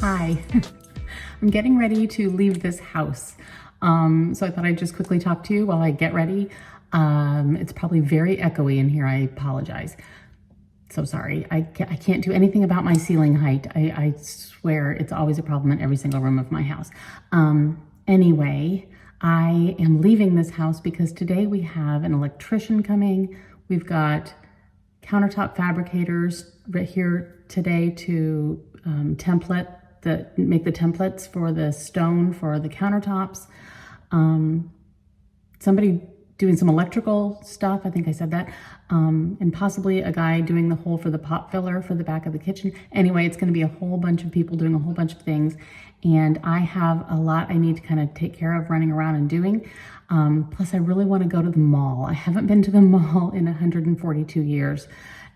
Hi, I'm getting ready to leave this house. So I thought I'd just quickly talk to you while I get ready. It's probably very echoey in here. I apologize. So sorry. I can't do anything about my ceiling height. I swear it's always a problem in every single room of my house. Anyway, I am leaving this house because today we have an electrician coming. We've got countertop fabricators right here today to make the templates for the stone for the countertops. Somebody doing some electrical stuff, I think I said that, and possibly a guy doing the hole for the pot filler for the back of the kitchen. Anyway, it's going to be a whole bunch of people doing a whole bunch of things, and I have a lot I need to kind of take care of running around and doing. Plus, I really want to go to the mall. I haven't been to the mall in 142 years,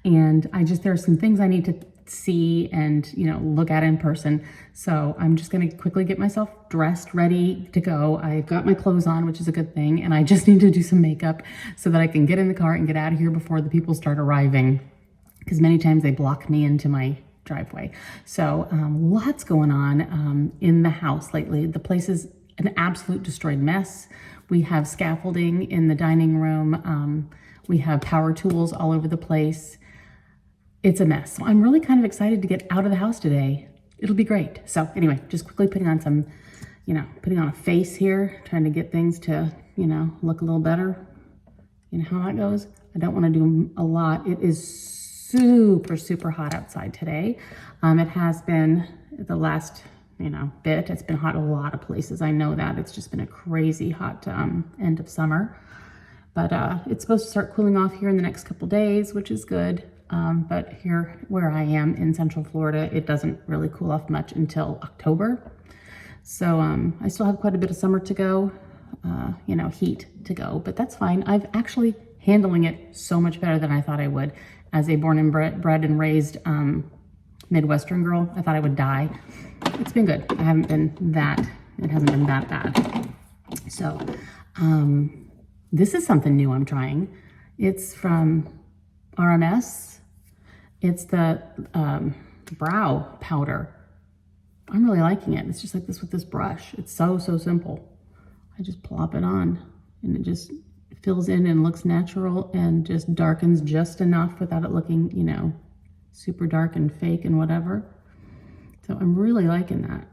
and there are some things I need to see and look at in person. So I'm just going to quickly get myself dressed, ready to go. I've got my clothes on, which is a good thing, and I just need to do some makeup so that I can get in the car and get out of here before the people start arriving, because many times they block me into my driveway. So lots going on in the house lately. The place is an absolute destroyed mess. We have scaffolding in the dining room. We have power tools all over the place. It's a mess. So I'm really kind of excited to get out of the house today. It'll be great. So anyway, just quickly putting on some, putting on a face here, trying to get things to, look a little better. You know how that goes? I don't want to do a lot. It is super, super hot outside today. It has been the last, bit. It's been hot a lot of places. I know that. It's just been a crazy hot end of summer. But it's supposed to start cooling off here in the next couple days, which is good. But here where I am in Central Florida, it doesn't really cool off much until October. So I still have quite a bit of summer to go, heat to go, but that's fine. I've actually handling it so much better than I thought I would. As a born and bred and raised Midwestern girl, I thought I would die. It's been good. It hasn't been that bad. So this is something new I'm trying. It's from RMS. It's the brow powder. I'm really liking it. It's just like this with this brush. It's so simple. I just plop it on and it just fills in and looks natural and just darkens just enough without it looking, super dark and fake and whatever. So I'm really liking that.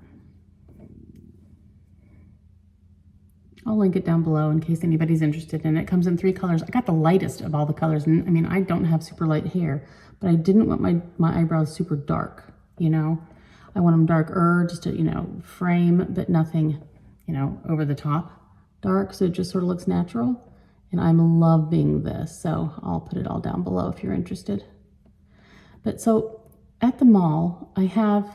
I'll link it down below in case anybody's interested in it. It comes in 3 colors. I got the lightest of all the colors. And I mean, I don't have super light hair, but I didn't want my eyebrows super dark, I want them darker, just to, frame, but nothing, over the top dark. So it just sort of looks natural. And I'm loving this. So I'll put it all down below if you're interested. But so at the mall, I have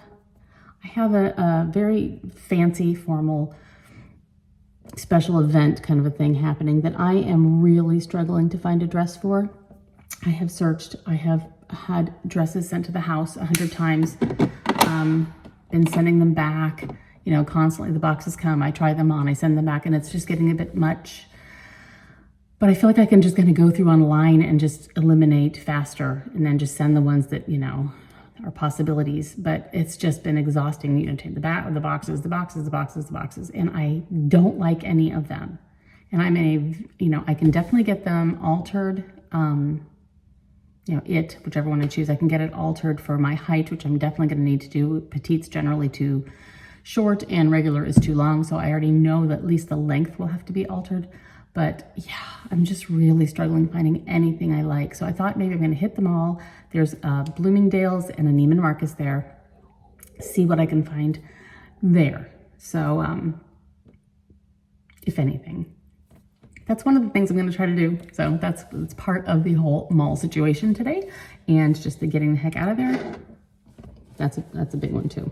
a very fancy, formal, special event kind of a thing happening that I am really struggling to find a dress for. I have searched. I have had dresses sent to the house 100 times, been sending them back, constantly. The boxes come, I try them on, I send them back, and it's just getting a bit much. But I feel like I can just kind of go through online and just eliminate faster and then just send the ones that, are possibilities. But it's just been exhausting, take the boxes, and I don't like any of them. And I can definitely get them altered, whichever one I choose, I can get it altered for my height, which I'm definitely going to need to do. Petite's generally too short and regular is too long. So I already know that at least the length will have to be altered. But yeah, I'm just really struggling finding anything I like. So I thought maybe I'm going to hit them all. There's Bloomingdale's and a Neiman Marcus there. See what I can find there. So if anything, that's one of the things I'm going to try to do. So that's part of the whole mall situation today. And just the getting the heck out of there. That's a big one too.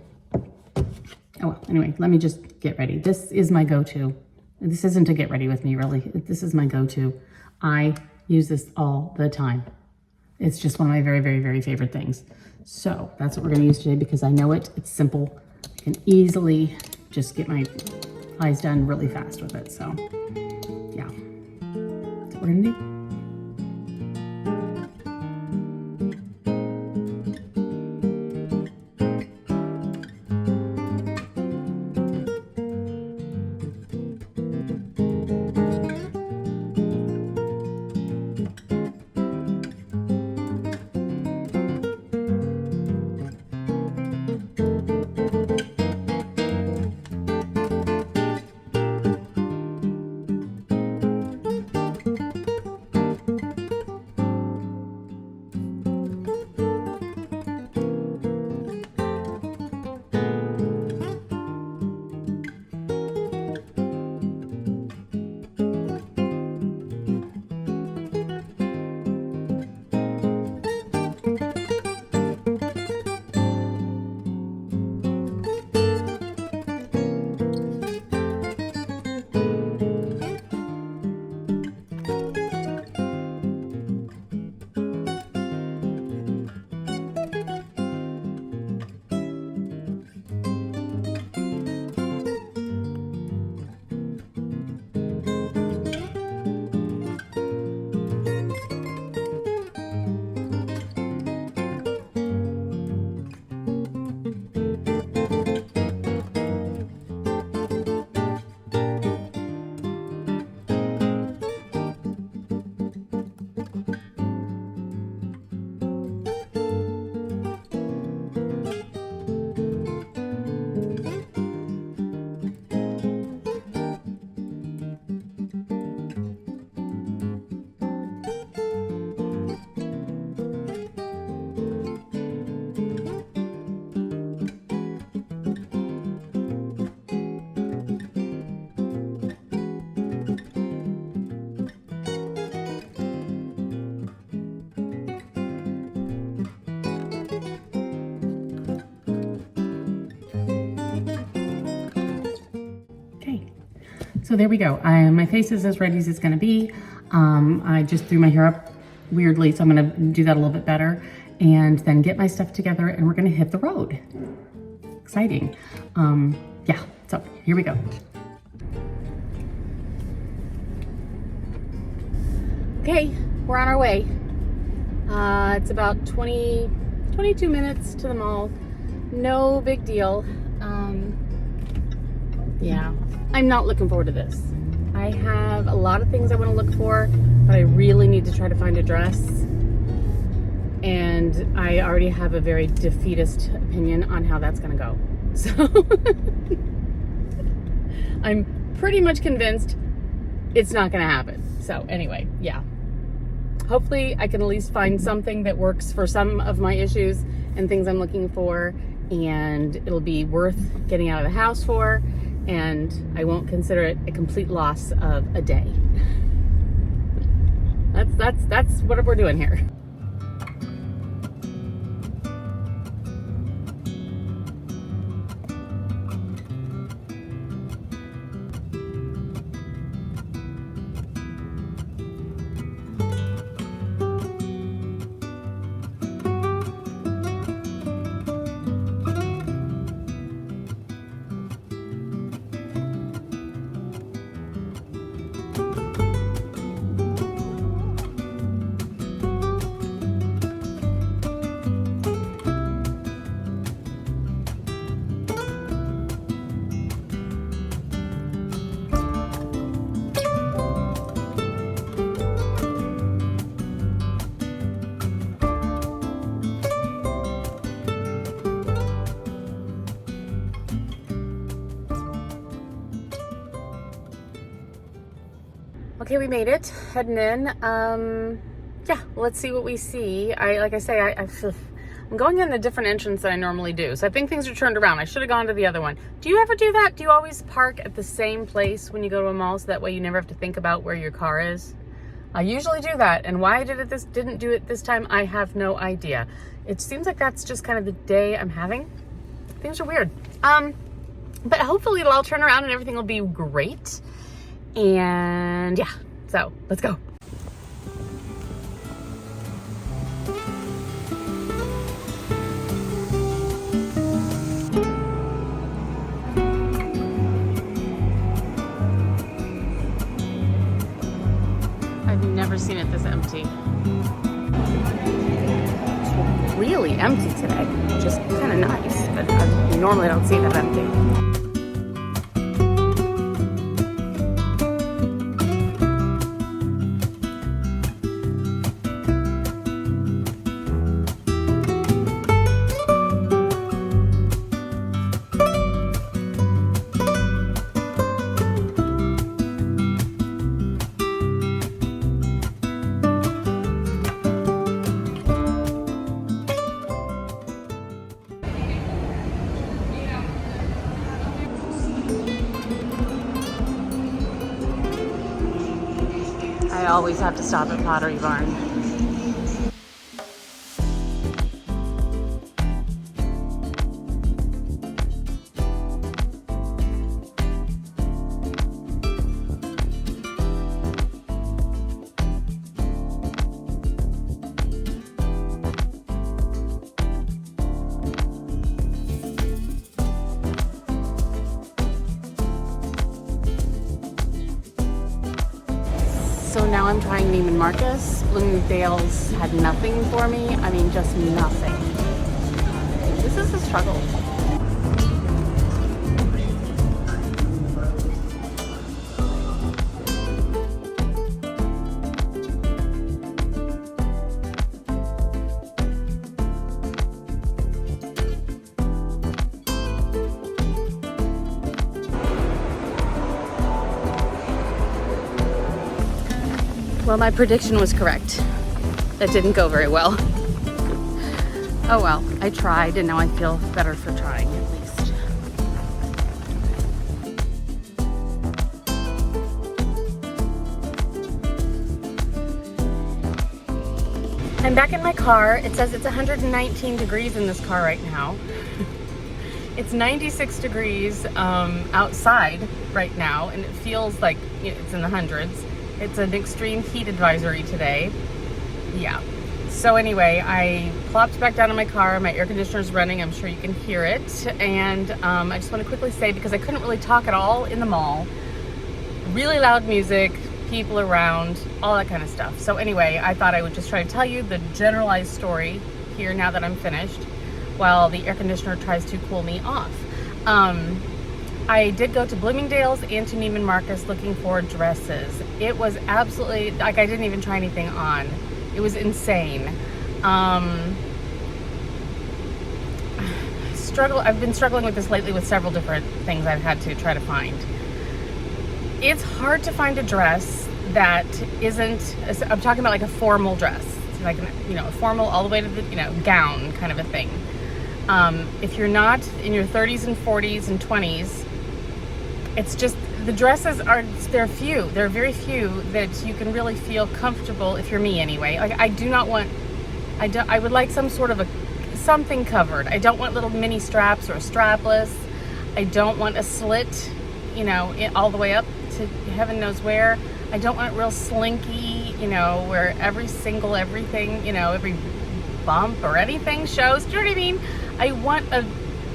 Oh, well, anyway, let me just get ready. This is my go-to. This isn't to get ready with me, really. This is my go-to. I use this all the time. It's just one of my very, very, very favorite things. So that's what we're going to use today because I know it. It's simple. I can easily just get my eyes done really fast with it. So yeah, that's what we're going to do. So there we go. My face is as ready as it's gonna be. I just threw my hair up weirdly, so I'm gonna do that a little bit better and then get my stuff together and we're gonna hit the road. Exciting. Yeah, so here we go. Okay, we're on our way. It's about 22 minutes to the mall. No big deal. Yeah, I'm not looking forward to this. I have a lot of things I want to look for, but I really need to try to find a dress. And I already have a very defeatist opinion on how that's gonna go. So I'm pretty much convinced it's not gonna happen. So anyway, yeah. Hopefully I can at least find something that works for some of my issues and things I'm looking for, and it'll be worth getting out of the house for, and I won't consider it a complete loss of a day. That's what we're doing here. Okay, we made it, heading in. Yeah, let's see what we see. Like I say, I'm going in a different entrance than I normally do. So I think things are turned around. I should have gone to the other one. Do you ever do that? Do you always park at the same place when you go to a mall so that way you never have to think about where your car is? I usually do that. And why I didn't do it this time, I have no idea. It seems like that's just kind of the day I'm having. Things are weird. But hopefully it'll all turn around and everything will be great. And yeah, so let's go. I've never seen it this empty. It's really empty today, which is kind of nice, but I normally don't see that empty. I always have to stop at Pottery Barn. So now I'm trying Neiman Marcus. Bloomingdale's had nothing for me. I mean, just nothing. This is a struggle. Well, my prediction was correct. That didn't go very well. Oh well, I tried and now I feel better for trying at least. I'm back in my car. It says it's 119 degrees in this car right now. It's 96 degrees outside right now, and it feels like it's in the hundreds. It's an extreme heat advisory today. Yeah. So anyway, I plopped back down in my car. My air conditioner's running. I'm sure you can hear it. And I just want to quickly say, because I couldn't really talk at all in the mall, really loud music, people around, all that kind of stuff. So anyway, I thought I would just try to tell you the generalized story here now that I'm finished, while the air conditioner tries to cool me off. I did go to Bloomingdale's and to Neiman Marcus looking for dresses. It was absolutely, like, I didn't even try anything on. It was insane. I've been struggling with this lately with several different things I've had to try to find. It's hard to find a dress that isn't, I'm talking about like a formal dress, like, a formal all the way to the, gown kind of a thing. If you're not in your 30s and 40s and 20s, it's just, the dresses are, there are very few that you can really feel comfortable, if you're me anyway. Like, I would like some sort of something covered. I don't want little mini straps or strapless. I don't want a slit, all the way up to heaven knows where. I don't want it real slinky, where everything, every bump or anything shows. Do you know what I mean? I want a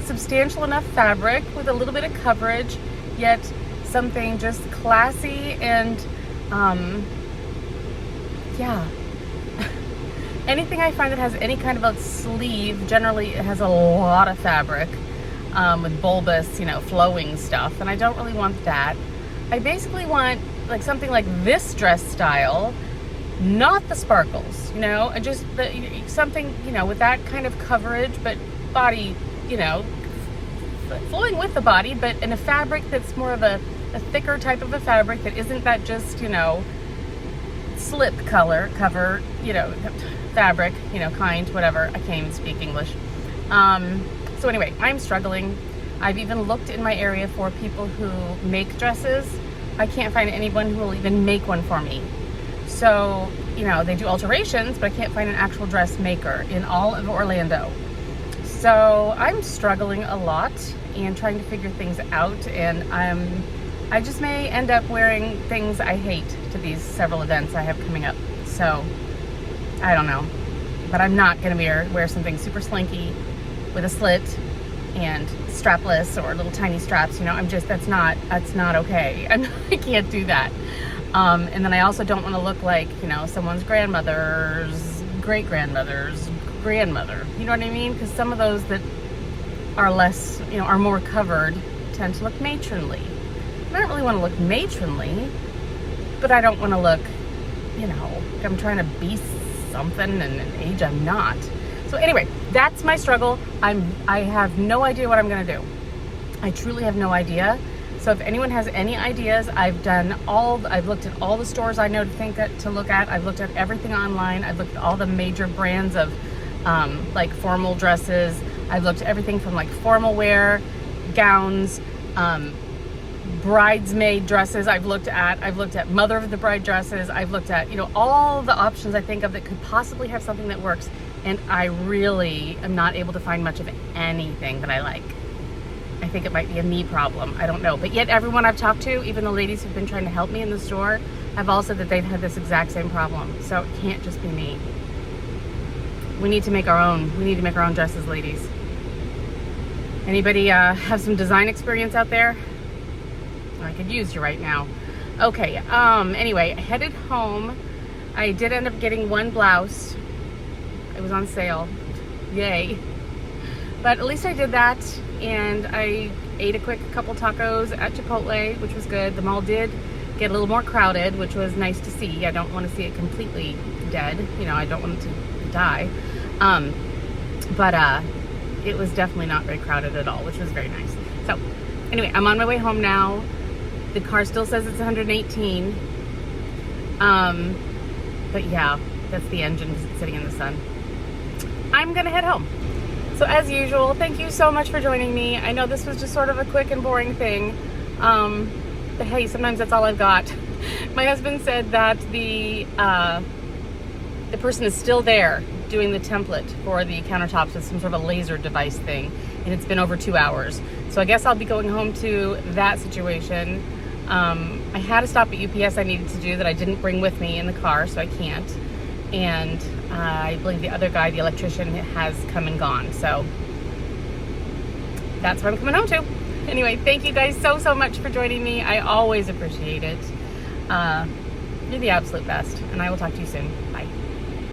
substantial enough fabric with a little bit of coverage, yet something just classy and, yeah. Anything I find that has any kind of a sleeve, generally it has a lot of fabric, with bulbous, flowing stuff, and I don't really want that. I basically want like something like this dress style, not the sparkles, just something, with that kind of coverage, but body, flowing with the body, but in a fabric that's more of a thicker type of a fabric that isn't that just, slip cover, fabric, kind, whatever. I can't even speak English. So anyway, I'm struggling. I've even looked in my area for people who make dresses. I can't find anyone who will even make one for me. So, they do alterations, but I can't find an actual dress maker in all of Orlando. So I'm struggling a lot and trying to figure things out, and I just may end up wearing things I hate to these several events I have coming up. So I don't know, but I'm not gonna wear something super slinky with a slit and strapless or little tiny straps. That's not okay. I can't do that. And then I also don't want to look like, someone's grandmother's great-grandmother's grandmother. You know what I mean? Because some of those that are less, are more covered tend to look matronly. I don't really want to look matronly, but I don't want to look, like I'm trying to be something in an age I'm not. So anyway, that's my struggle. I have no idea what I'm gonna do. I truly have no idea. So if anyone has any ideas, I've looked at all the stores I know to look at. I've looked at everything online. I've looked at all the major brands of like formal dresses. I've looked at everything from like formal wear, gowns, bridesmaid dresses. I've looked at mother of the bride dresses. I've looked at, all the options I think of that could possibly have something that works. And I really am not able to find much of anything that I like. I think it might be a me problem. I don't know. But yet everyone I've talked to, even the ladies who've been trying to help me in the store, have all said that they've had this exact same problem. So it can't just be me. We need to make our own. We need to make our own dresses, ladies. Anybody have some design experience out there? I could use you right now. Okay, anyway, I headed home. I did end up getting one blouse. It was on sale. Yay. But at least I did that, and I ate a quick couple tacos at Chipotle, which was good. The mall did get a little more crowded, which was nice to see. I don't want to see it completely dead. I don't want it to die. But it was definitely not very crowded at all, which was very nice. So anyway, I'm on my way home now. The car still says it's 118. But yeah, that's the engine sitting in the sun. I'm gonna head home. So as usual, thank you so much for joining me. I know this was just sort of a quick and boring thing, but hey, sometimes that's all I've got. My husband said that the person is still there doing the template for the countertops with some sort of a laser device thing, and it's been over 2 hours. So I guess I'll be going home to that situation. I had a stop at UPS I needed to do that I didn't bring with me in the car, so I can't. And I believe the other guy, the electrician, has come and gone. So that's what I'm coming home to. Anyway, thank you guys so much for joining me. I always appreciate it. You're the absolute best, and I will talk to you soon.